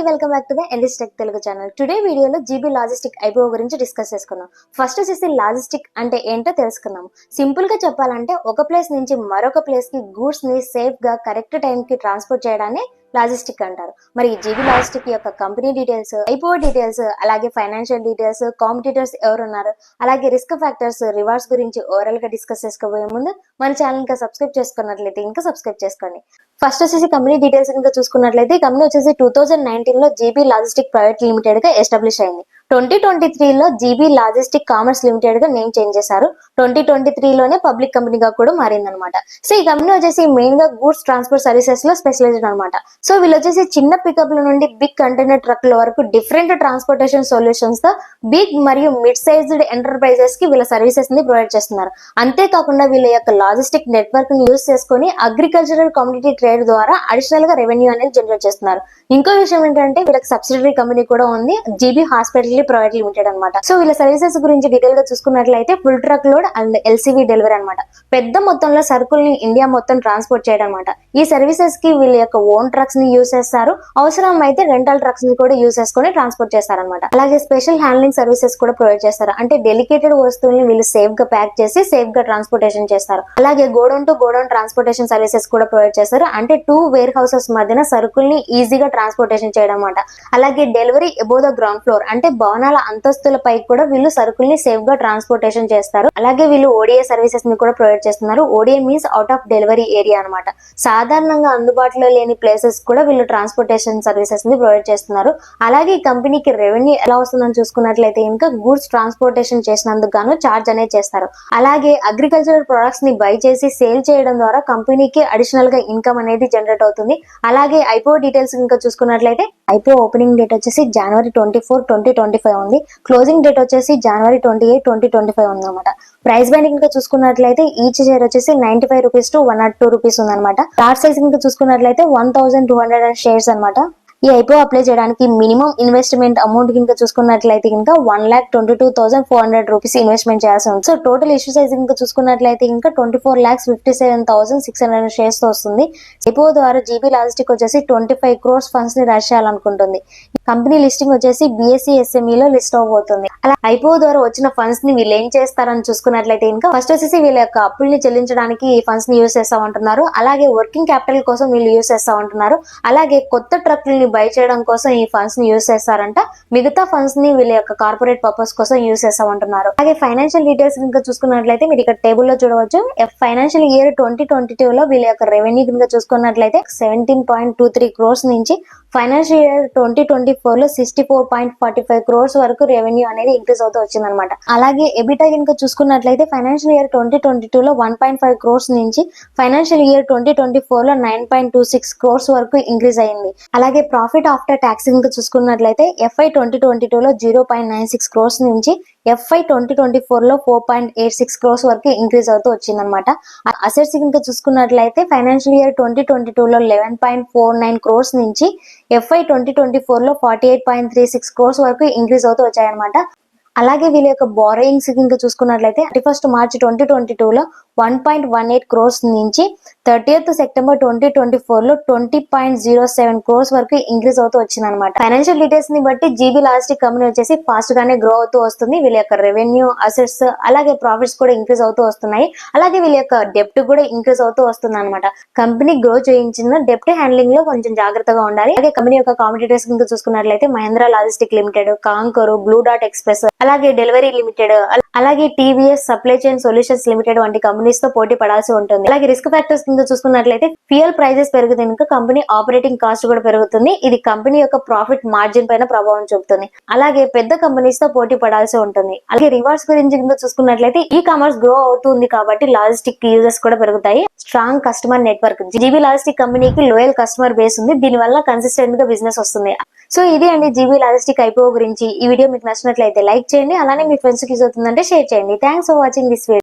Welcome back to the ఎలిస్ tech Telugu channel. Today వీడియోలో GB logistic IPO గురించి discuss చేసుకుందాం. ఫస్ట్ వచ్చేసి లాజిస్టిక్ అంటే ఏంటో తెలుసుకుందాం. సింపుల్ గా చెప్పాలంటే ఒక ప్లేస్ నుంచి మరొక ప్లేస్ కి గూడ్స్ ని సేఫ్ గా కరెక్ట్ టైం కి ట్రాన్స్పోర్ట్ చేయడాన్ని లాజిస్టిక్ అంటారు. మరి ఈ జీబీ లాజిస్టిక్ యొక్క కంపెనీ డీటెయిల్స్, ఐపీఓ డీటెయిల్స్, అలాగే ఫైనాన్షియల్ డీటెయిల్స్, కాంపిటీటర్స్ ఎవరున్నారు, అలాగే రిస్క్ ఫ్యాక్టర్స్, రివార్డ్స్ గురించి ఓవరాల్ గా డిస్కస్ చేసుకోబోయే ముందు మన ఛానల్ ఇంకా సబ్స్క్రైబ్ చేసుకున్నట్లయితే ఇంకా సబ్స్క్రైబ్ చేసుకోండి. ఫస్ట్ వచ్చేసి కంపెనీ డీటెయిల్స్ ఇంకా చూసుకున్నట్లయితే ఈ కంపెనీ వచ్చేసి 2019 లో జీబీ లాజిస్టిక్ ప్రైవేట్ లిమిటెడ్ గా ఎస్టాబ్లిష్ అయింది. 2023 లో జీబీ లాజిస్టిక్ కామర్స్ లిమిటెడ్ గా నేమ్ చేంజ్ చేశారు. 2023 లోనే పబ్లిక్ కంపెనీగా కూడా మారింది అనమాట. సో ఈ కంపెనీ వచ్చేసి మెయిన్ గా గూడ్స్ ట్రాన్స్పోర్ట్ సర్వీసెస్ లో స్పెషలైజ్డ్ అనమాట. సో వీళ్ళు వచ్చేసి చిన్న పికప్ ల నుండి బిగ్ కంటైనర్ ట్రక్ ల వరకు డిఫరెంట్ ట్రాన్స్పోర్టేషన్ సొల్యూషన్స్ తో బిగ్ మరియు మిడ్ సైజ్డ్ ఎంటర్ప్రైజెస్ కి వీళ్ళ సర్వీసెస్ ని ప్రొవైడ్ చేస్తున్నారు. అంతేకాకుండా వీళ్ళ యొక్క లాజిస్టిక్ నెట్వర్క్ ని యూజ్ చేసుకుని అగ్రికల్చరల్ కమ్యూనిటీ ట్రేడ్ ద్వారా అడిషనల్ గా రెవెన్యూ అనేది జనరేట్ చేస్తున్నారు. ఇంకో విషయం ఏంటంటే వీళ్ళకి సబ్సిడరీ కంపెనీ కూడా ఉంది, జీబీ హాస్పిటల్ ప్రైవేట్ లిమిటెడ్ అనమాట. సో వీళ్ళ సర్వీసెస్ గురించి డీటెయిల్ గా చూసుకున్నట్లయితే full truck load and LCV delivery అనమాట. పెద్ద మొత్తంలో సరుకుల్ని ఇండియా మొత్తం ట్రాన్స్పోర్ట్ చేయడం అనమాట. ఈ సర్వీసెస్ కి వీళ్ళ యొక్క ఓన్ ట్రక్స్ ని యూజ్ చేస్తారు, అవసరం అయితే రెంటల్ ట్రక్స్ ని కూడా యూజ్ చేసుకుని ట్రాన్స్పోర్ట్ చేస్తారనమాట. అలాగే స్పెషల్ హ్యాండ్లింగ్ సర్వీసెస్ కూడా ప్రొవైడ్ చేస్తారు. అంటే డెలికేటెడ్ వస్తువుల్ని వీళ్ళు సేఫ్ గా ప్యాక్ చేసి సేఫ్ గా ట్రాన్స్పోర్టేషన్ చేస్తారు. అలాగే godown to godown transportation services కూడా ప్రొవైడ్ చేస్తారు. అంటే 2 వేర్ హౌసెస్ మధ్యన సరుకుల్ని ఈజీగా ట్రాన్స్పోర్టేషన్ చేయడం అనమాట. అలాగే delivery above the ground floor, అంటే భవనాల అంతస్తులపై కూడా వీళ్ళు సరుకుల్ని సేఫ్ గా ట్రాన్స్పోర్టేషన్ చేస్తారు. అలాగే వీళ్ళు ఓడిఏ సర్వీసెస్ ని కూడా ప్రొవైడ్ చేస్తున్నారు. ఓడిఏ means out of delivery area అనమాట. సాధారణంగా అందుబాటులో లేని ప్లేసెస్ కూడా వీళ్ళు ట్రాన్స్పోర్టేషన్ సర్వీసెస్ ని ప్రొవైడ్ చేస్తున్నారు. అలాగే ఈ కంపెనీకి రెవెన్యూ ఎలా వస్తుందని చూసుకున్నట్లయితే ఇంకా గూడ్స్ ట్రాన్స్పోర్టేషన్ చేసినందుకు గాను చార్జ్ అనేది చేస్తారు. అలాగే అగ్రికల్చరల్ ప్రొడక్ట్స్ ని బై చేసి సేల్ చేయడం ద్వారా కంపెనీకి అడిషనల్ గా ఇన్కమ్ అనేది జనరేట్ అవుతుంది. అలాగే ఐపీఓ డీటెయిల్స్ ఇంకా చూసుకున్నట్లయితే ఐపీఓ ఓపెనింగ్ డేట్ వచ్చేసి January 24, 2025 ఉంది. క్లోజింగ్ డేట్ వచ్చేసి January 28, 2025 ఉంది అనమాట. ప్రైస్ బ్యాండింగ్ ఇంకా చూసుకున్నట్లయితే ఈచ్ షేర్ వచ్చేసి 95 రూపీస్ టు 102 రూపీస్ ఉంది అనమాట. లాట్ సైజ్ ఇంకా చూసుకున్నట్లయితే 1200 షేర్స్ అనమాట. ఈ ఐపీఓ అప్లై చేయడానికి మినిమం ఇన్వెస్ట్మెంట్ అమౌంట్ కింద చూసుకున్నట్లయితే ఇంకా 1,22,400 రూపీస్ ఇన్వెస్ట్మెంట్ చేయాల్సి ఉంది. సో టోటల్ ఇష్యూ సైజ్ ఇంకా చూసుకున్నట్లయితే ఇంకా 24,57,600 షేర్స్ తో వస్తుంది. ఐపీఓ ద్వారా జీబీ లాజిస్టిక్ వచ్చేసి 25 crores ఫండ్స్ ని రైజ్ చేయాలనుకుంటుంది. కంపెనీ లిస్టింగ్ వచ్చేసి BSE SME లో లిస్ట్ అవబోతుంది. అలా ఐపీఓ ద్వారా వచ్చిన ఫండ్స్ ని వీళ్ళు ఏం చేస్తారని చూసుకున్నట్లయితే ఇంకా ఫస్ట్ వచ్చేసి వీళ్ళ యొక్క అప్పుల్ని చెల్లించడానికి ఈ ఫండ్స్ ని యూజ్ చేస్తామంటున్నారు. అలాగే వర్కింగ్ క్యాపిటల్ కోసం వీళ్ళు యూజ్ చేస్తామంటున్నారు. అలాగే కొత్త ట్రక్లని బై చేయడం కోసం ఈ ఫండ్స్ ని యూజ్ చేస్తారంట. మిగతా ఫండ్స్ ని వీళ్ళ యొక్క కార్పొరేట్ పర్పస్ కోసం యూజ్ చేస్తామంటున్నారు. అలాగే ఫైనాన్షియల్ డీటెయిల్స్ ఇంకా చూసుకున్నట్లయితే మీరు ఇక్కడ టేబుల్ లో చూడవచ్చు. ఫైనాన్షియల్ ఇయర్ 2022 లో వీళ్ళ యొక్క రెవెన్యూ కింద చూసుకున్నట్లయితే 17.23 crores నుంచి ఫైనాన్షియల్ ఇయర్ 2024 లో 64.45 crores వరకు రెవెన్యూ అనేది ఇంక్రీజ్ అవుతూ వచ్చింది అనమాట. అలాగే ఎబిటా కనుక చూసుకున్నట్లయితే ఫైనాన్షియల్ ఇయర్ 2022 లో 1.5 crores నుంచి ఫైనాన్షియల్ ఇయర్ 2024 లో 9.26 crores వరకు ఇంక్రీజ్ అయింది. అలాగే ప్రాఫిట్ ఆఫ్టర్ ట్యాక్స్ కనుక చూసుకున్నట్లయితే FY 2022 లో 0.96 crores నుంచి FY 2024 లో 4.86 crores వరకు ఇంక్రీజ్ అవుతూ వచ్చింది అనమాట. అసెట్స్ కనుక చూసుకున్నట్లయితే ఫైనాన్షియల్ ఇయర్ 2022 లో 11.49 crores నుంచి FY 2024 లో 48.36 crores వరకు ఇంక్రీజ్ అవుతూ వచ్చాయన్నమాట. అలాగే వీళ్ళ యొక్క బారోయింగ్స్ ఇంకా చూసుకున్నట్లయితే 31 March 2022 లో 1.18 crores నుంచి 30th September 2024 లో 20.07 crores వరకు ఇంక్రీజ్ అవుతూ వచ్చింది అనమాట. ఫైనాన్షియల్ డీటెయిల్స్ ని బట్టి జీబీ లాజిస్టిక్ కంపెనీ వచ్చేసి ఫాస్ట్ గానే గ్రో అవుతూ వస్తుంది. వీళ్ళ యొక్క రెవెన్యూ, అసెట్స్, అలాగే ప్రాఫిట్స్ కూడా ఇంక్రీజ్ అవుతూ వస్తున్నాయి. అలాగే వీళ్ళ యొక్క డెప్ట్ కూడా ఇంక్రీజ్ అవుతూ వస్తుంది అనమాట. కంపెనీ గ్రో చేయించిన డెప్ట్ హ్యాండ్లింగ్ లో కొంచెం జాగ్రత్తగా ఉండాలి. అలాగే కంపెనీ యొక్క కాంపిటీటర్స్ కింద చూసుకున్నట్లయితే Mahindra logistic limited, Concor, blue డాట్ ఎక్స్ప్రెస్, అలాగే డెలివరీ లిమిటెడ్, అలాగే TVS supply chain solutions limited వంటి కంపెనీస్ తో పోటీ పడాల్సి ఉంటుంది. అలాగే రిస్క్ ఫ్యాక్టర్స్ కింద చూసుకున్నట్లయితే ఫ్యూయల్ ప్రైజెస్ పెరిగితే కనుక కంపెనీ ఆపరేటింగ్ కాస్ట్ కూడా పెరుగుతుంది. ఇది కంపెనీ యొక్క ప్రాఫిట్ మార్జిన్ పైన ప్రభావం చూపుతుంది. అలాగే పెద్ద కంపెనీస్ తో పోటీ పడాల్సి ఉంటుంది. అలాగే రివార్డ్స్ గురించి కింద చూసుకున్నట్లయితే ఈ కామర్స్ గ్రో అవుతుంది కాబట్టి లాజిస్టిక్ యూజర్స్ కూడా పెరుగుతాయి. Strong customer network, GB logistic కంపెనీకి లోయల్ కస్టమర్ బేస్ ఉంది. దీని వల్ల కన్సిస్టెంట్ గా బిజినెస్ వస్తుంది. సో ఇది అండి జీబీ లాజిస్టిక్ ఐపీఓ గురించి. ఈ వీడియో మీకు నచ్చినట్లయితే లైక్ చేయండి. అలానే మీ ఫ్రెండ్స్ కి యూజ్ అవుతుందంటే షేర్ చేయండి. Thanks for watching this video.